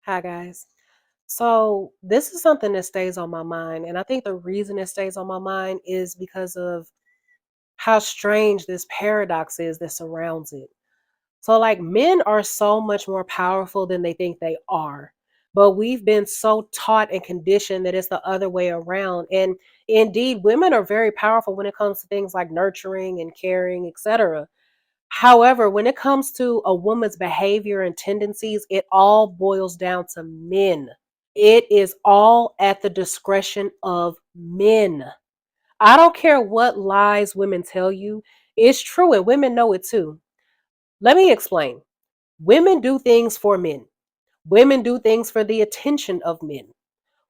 Hi, guys. So, this is something that stays on my mind. And I think the reason it stays on my mind is because of how strange this paradox is that surrounds it. So, like, men are so much more powerful than they think they are. But we've been so taught and conditioned that it's the other way around. And indeed, women are very powerful when it comes to things like nurturing and caring, etc. However, when it comes to a woman's behavior and tendencies, it all boils down to men. It is all at the discretion of men. I don't care what lies women tell you. It's true, and women know it too. Let me explain. Women do things for men. Women do things for the attention of men.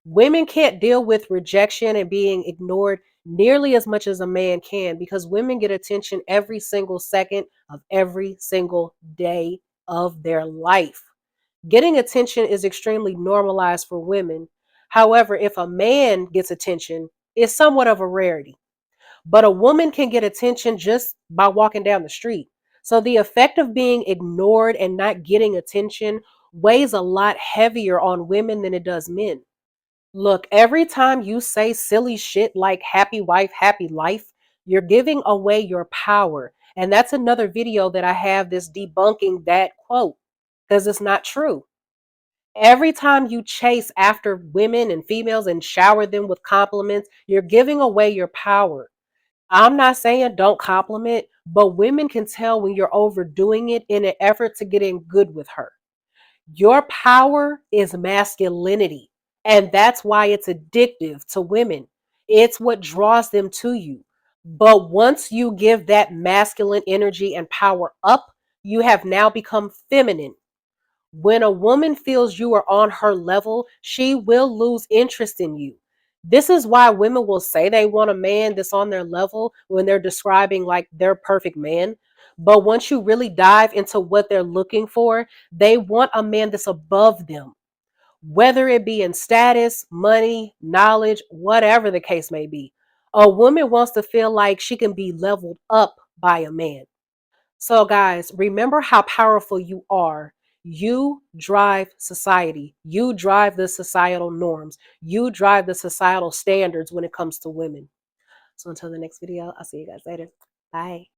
Women can't deal with rejection and being ignored nearly as much as a man can because women get attention every single second of every single day of their life. Getting attention is extremely normalized for women. However, if a man gets attention, it's somewhat of a rarity. But a woman can get attention just by walking down the street. So the effect of being ignored and not getting attention weighs a lot heavier on women than it does men. Look, every time you say silly shit like happy wife, happy life, you're giving away your power. And that's another video that I have this debunking that quote because it's not true. Every time you chase after women and females and shower them with compliments, you're giving away your power. I'm not saying don't compliment, but women can tell when you're overdoing it in an effort to get in good with her. Your power is masculinity, and that's why it's addictive to women. It's what draws them to you. But once you give that masculine energy and power up, you have now become feminine. When a woman feels you are on her level, she will lose interest in you. This is why women will say they want a man that's on their level when they're describing like their perfect man. But once you really dive into what they're looking for, they want a man that's above them, whether it be in status, money, knowledge, whatever the case may be. A woman wants to feel like she can be leveled up by a man. So, guys, remember how powerful you are. You drive society. You drive the societal norms. You drive the societal standards when it comes to women. So, until the next video, I'll see you guys later. Bye.